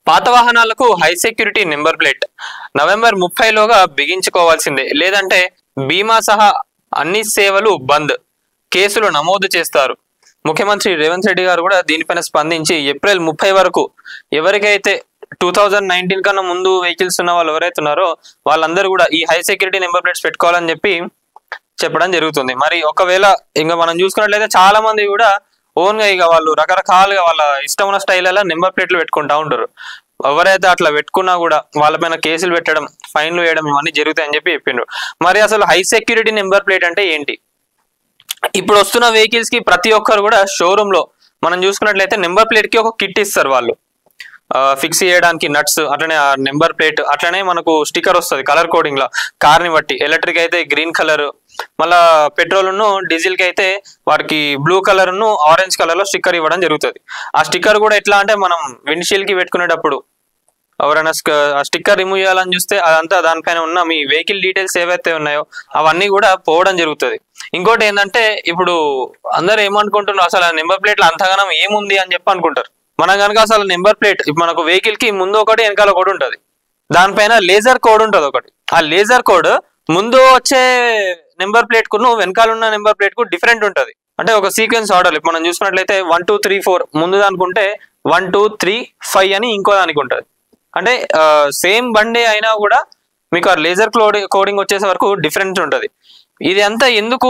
పాత వాహనాలకు high security number plate November 30లోగా బిగించుకోవాల్సిందే, లేదంటే బీమా సహా అన్ని సేవలు బంద్, కేసులు నమోదు చేస్తారు. ముఖ్యమంత్రి రేవంత్ రెడ్డి గారు కూడా దీనిపైన స్పందించి ఏప్రిల్ 30 వరకు ఎవరికైతే 2019 కన్నా ముందు వెహికల్స్ ఉన్న వాళ్ళు ఎవరైతే ఉన్నారో వాళ్ళందరూ కూడా ఈ హై సెక్యూరిటీ నెంబర్ ప్లేట్స్ పెట్టుకోవాలని చెప్పడం జరుగుతుంది. మరి ఒకవేళ ఇంకా మనం చూసుకున్నట్లయితే చాలా మంది కూడా ఓన్ గా ఇక వాళ్ళు రకరకాలుగా వాళ్ళ ఇష్టం ఉన్న స్టైల్ అలా నెంబర్ ప్లేట్లు పెట్టుకుంటా ఉంటారు. ఎవరైతే అట్లా పెట్టుకున్నా కూడా వాళ్ళపైన కేసులు పెట్టడం, ఫైన్లు వేయడం ఇవన్నీ జరుగుతాయని చెప్పిండ్రు. మరి అసలు హై సెక్యూరిటీ నెంబర్ ప్లేట్ అంటే ఏంటి? ఇప్పుడు వస్తున్న వెహికల్స్ కి ప్రతి ఒక్కరు కూడా షోరూమ్ లో మనం చూసుకున్నట్లయితే నెంబర్ ప్లేట్ కి ఒక కిట్ ఇస్తారు వాళ్ళు, ఫిక్స్ చేయడానికి నట్స్, అట్లనే ఆ నెంబర్ ప్లేట్, అట్లనే మనకు స్టిక్కర్ వస్తుంది కలర్ కోడింగ్ లో కార్ ని బట్టి. ఎలక్ట్రిక్ అయితే గ్రీన్ కలర్, మళ్ళా పెట్రోల్ డీజిల్ కి అయితే వాటికి బ్లూ కలర్ ఆరెంజ్ కలర్ లో స్టిక్కర్ ఇవ్వడం జరుగుతుంది. ఆ స్టిక్కర్ కూడా ఎట్లా అంటే మనం విండ్షీల్డ్ కి పెట్టుకునేటప్పుడు ఎవరైనా ఆ స్టిక్కర్ రిమూవ్ చేయాలని చూస్తే అదంతా దానిపైన ఉన్న మీ వెహికల్ డీటెయిల్స్ ఏవైతే ఉన్నాయో అవన్నీ కూడా పోవడం జరుగుతుంది. ఇంకోటి ఏంటంటే ఇప్పుడు అందరు ఏమనుకుంటున్నారు, అసలు ఆ నెంబర్ ప్లేట్లు అంతగానం ఏముంది అని అనుకుంటారు. మనం కనుక అసలు నెంబర్ ప్లేట్ మనకు వెహికల్ కి ముందు ఒకటి వెనకాల ఒకటి ఉంటుంది, దానిపైన లేజర్ కోడ్ ఉంటుంది ఒకటి. ఆ లేజర్ కోడ్ ముందు వచ్చే నెంబర్ ప్లేట్ కు వెనకాల ఉన్న నెంబర్ ప్లేట్ కు డిఫరెంట్ ఉంటుంది. అంటే ఒక సీక్వెన్స్ ఆర్డర్ మనం చూసుకున్నట్లయితే 1 2 3 4 ముందు దానికుంటే 1 2 3 5 అని ఇంకో దానికి ఉంటుంది. అంటే సేమ్ బండి అయినా కూడా మీకు ఆ లేజర్ కోడింగ్ వచ్చేసే వరకు డిఫరెన్స్ ఉంటుంది. ఇది అంతా ఎందుకు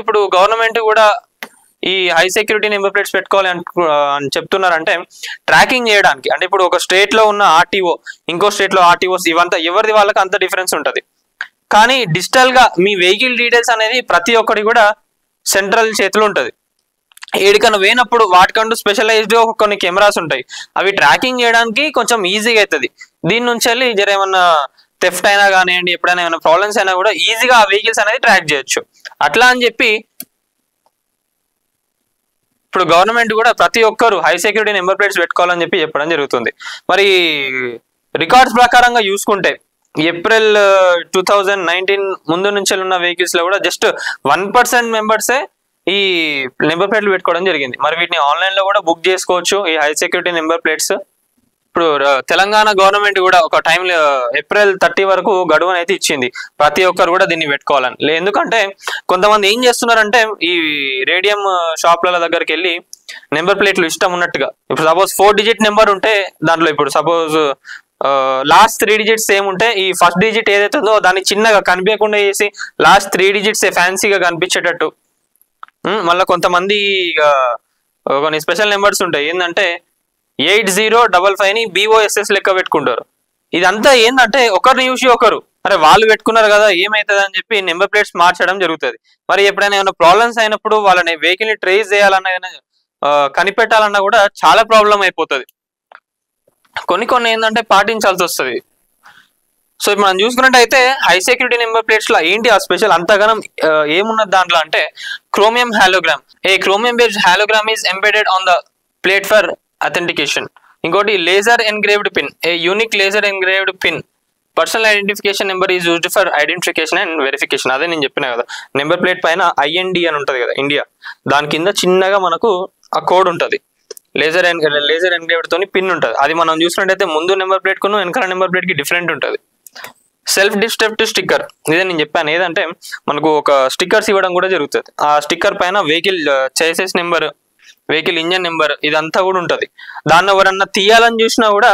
ఇప్పుడు గవర్నమెంట్ కూడా ఈ హై సెక్యూరిటీ నెంబర్ ప్లేట్స్ పెట్టుకోవాలి అని చెప్తున్నారంటే ట్రాకింగ్ చేయడానికి. అంటే ఇప్పుడు ఒక స్టేట్ లో ఉన్న ఆర్టీఓ ఇంకో స్టేట్ లో ఆర్టీఓస్ ఇవంతా ఎవరిది వాళ్ళకి అంత డిఫరెన్స్ ఉంటుంది. కానీ డిజిటల్ గా మీ వెహికల్ డీటెయిల్స్ అనేది ప్రతి ఒక్కటి కూడా సెంట్రల్ చేతిలో ఉంటుంది. ఏడికన్నా పోయినప్పుడు వాటికంటూ స్పెషలైజ్డ్ కొన్ని కెమెరాస్ ఉంటాయి, అవి ట్రాకింగ్ చేయడానికి కొంచెం ఈజీగా అవుతుంది. దీని నుంచి వెళ్ళి జర ఏమన్నా థెఫ్ట్ అయినా కానివ్వండి, ఎప్పుడైనా ఏమైనా ప్రాబ్లమ్స్ అయినా కూడా ఈజీగా ఆ వెహికల్స్ అనేది ట్రాక్ చేయొచ్చు. అట్లా అని చెప్పి ఇప్పుడు గవర్నమెంట్ కూడా ప్రతి ఒక్కరు హై సెక్యూరిటీ నెంబర్ ప్లేట్స్ పెట్టుకోవాలని చెప్పడం జరుగుతుంది. మరి రికార్డ్స్ ప్రకారంగా చూసుకుంటే ఏప్రిల్ 2019 ముందు నుంచి ఉన్న వెహికల్స్ లో కూడా జస్ట్ 1% మెంబర్సే ఈ నెంబర్ ప్లేట్లు పెట్టుకోవడం జరిగింది. మరి వీటిని ఆన్లైన్ లో కూడా బుక్ చేసుకోవచ్చు ఈ హై సెక్యూరిటీ నెంబర్ ప్లేట్స్. ఇప్పుడు తెలంగాణ గవర్నమెంట్ కూడా ఒక టైంలో ఏప్రిల్ 30 వరకు గడువు అయితే ఇచ్చింది, ప్రతి ఒక్కరు కూడా దీన్ని పెట్టుకోవాలని. ఎందుకంటే కొంతమంది ఏం చేస్తున్నారంటే ఈ రేడియం షాప్ల దగ్గరికి వెళ్ళి నెంబర్ ప్లేట్లు ఇష్టం ఉన్నట్టుగా, ఇప్పుడు సపోజ్ 4 డిజిట్ నెంబర్ ఉంటే దాంట్లో ఇప్పుడు సపోజ్ లాస్ట్ 3 డిజిట్స్ ఏముంటే ఈ ఫస్ట్ డిజిట్ ఏదైతే ఉందో దాన్ని చిన్నగా కనిపించకుండా చేసి లాస్ట్ 3 డిజిట్స్ ఫ్యాన్సీగా కనిపించేటట్టు, మళ్ళీ కొంతమంది కొన్ని స్పెషల్ నెంబర్స్ ఉంటాయి ఏంటంటే 8055 ని BOSS లెక్క పెట్టుకుంటారు. ఇదంతా ఏంటంటే ఒకరిని చూసి ఒకరు అరే వాళ్ళు పెట్టుకున్నారు కదా ఏమైతుంది అని చెప్పి నెంబర్ ప్లేట్స్ మార్చడం జరుగుతుంది. మరి ఎప్పుడైనా ఏమైనా ప్రాబ్లమ్స్ అయినప్పుడు వాళ్ళని వెహికల్ ని ట్రేస్ చేయాలన్నా కనిపెట్టాలన్నా కూడా చాలా ప్రాబ్లం అయిపోతుంది. కొన్ని ఏంటంటే పాటించాల్సి వస్తుంది. సో ఇప్పుడు మనం చూసుకున్నట్టయితే హై సెక్యూరిటీ నెంబర్ ప్లేట్స్ లో ఏంటి ఆ స్పెషల్ అంతగానం ఏమున్నది దాంట్లో అంటే chromium hologram. A chromium based hologram is embedded on the plate for authentication. ఇంకోటి laser engraved pin, a unique laser engraved pin personal identification number is used for identification and verification. అదే నేను చెప్పిన కదా, number plate పైన IND అని ఉంటుంది కదా India, దాని కింద చిన్నగా మనకు ఆ కోడ్ ఉంటుంది, లేజర్ ఎన్గ్రేవ్డ్ తోని పిన్ ఉంటుంది. అది మనం చూసినట్టయితే ముందు నెంబర్ ప్లేట్ కు వెనకాల నెంబర్ ప్లేట్ కి డిఫరెంట్ ఉంటుంది. సెల్ఫ్ డిస్ట్రక్టివ్ స్టిక్కర్, ఇదే నేను చెప్పాను ఏదంటే మనకు ఒక స్టిక్కర్స్ ఇవ్వడం కూడా జరుగుతుంది. ఆ స్టిక్కర్ పైన vehicle chassis number, vehicle engine number ఇదంతా కూడా ఉంటుంది. దాన్ని ఎవరన్నా తీయాలని చూసినా కూడా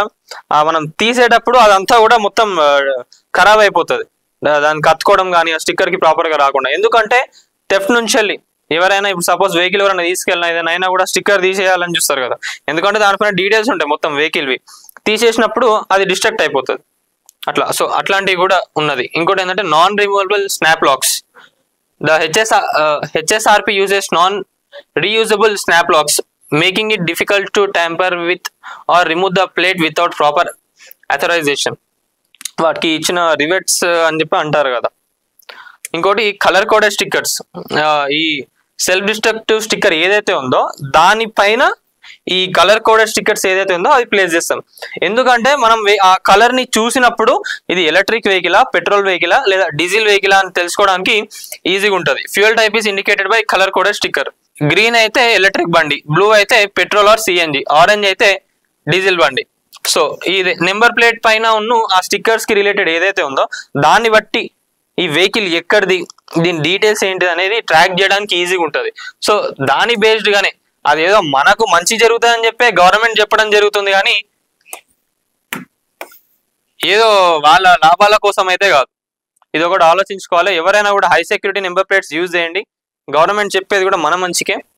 మనం తీసేటప్పుడు అదంతా కూడా మొత్తం ఖరాబ్ అయిపోతుంది, దానికి కత్తుకోవడం కానీ ఆ స్టిక్కర్ కి ప్రాపర్ గా రాకుండా. ఎందుకంటే థెఫ్ట్ నుంచి వెళ్ళి ఎవరైనా ఇప్పుడు సపోజ్ వెహికల్ ఎవరైనా తీసుకెళ్ళినా ఏదైనా కూడా స్టిక్కర్ తీసేయాలని చూస్తారు కదా, ఎందుకంటే దానిపైన డీటెయిల్స్ ఉంటాయి మొత్తం వెహికల్వి, తీసేసినప్పుడు అది డిస్ట్రక్ట్ అయిపోతుంది అట్లా. సో అట్లాంటివి కూడా ఉన్నది. ఇంకోటి ఏంటంటే non removable snap lakhs. The HSRP uses non-reusable snap locks, making it difficult to tamper with or remove the plate without proper authorization. వాటికి ఇచ్చిన రివెట్స్ అని చెప్పి అంటారు కదా. ఇంకోటి కలర్ కోడెడ్ స్టిక్కర్స్. ఈ సెల్ఫ్ డిస్ట్రక్టివ్ స్టిక్కర్ ఏదైతే ఉందో దానిపైన ఈ కలర్ కోడెడ్ స్టిక్కర్స్ ఏదైతే ఉందో అది ప్లేస్ చేస్తాం. ఎందుకంటే మనం ఆ కలర్ ని చూసినప్పుడు ఇది ఎలక్ట్రిక్ వెహికలా, పెట్రోల్ వెహికలా లేదా డీజిల్ వెహికలా అని తెలుసుకోవడానికి ఈజీగా ఉంటుంది. Fuel type is indicated by colour coded sticker. Green అయితే ఎలక్ట్రిక్ బండి, బ్లూ అయితే పెట్రోల్ ఆర్ CNG, ఆరెంజ్ అయితే డీజిల్ బండి. సో ఇది నెంబర్ ప్లేట్ పైన ఉన్న ఆ స్టిక్కర్స్ కి రిలేటెడ్ ఏదైతే ఉందో దాన్ని బట్టి ఈ వెహికల్ ఎక్కడిది, దీని డీటెయిల్స్ ఏంటి అనేది ట్రాక్ చేయడానికి ఈజీగా ఉంటుంది. సో దాని బేస్డ్ గానే అదేదో మనకు మంచి జరుగుతుందని చెప్పే గవర్నమెంట్ చెప్పడం జరుగుతుంది, కానీ ఏదో వాళ్ళ లాభాల కోసం అయితే కాదు. ఇది ఒకటి ఆలోచించుకోవాలి. ఎవరైనా కూడా high security number plates use చేయండి. గవర్నమెంట్ చెప్పేది కూడా మన మంచికే.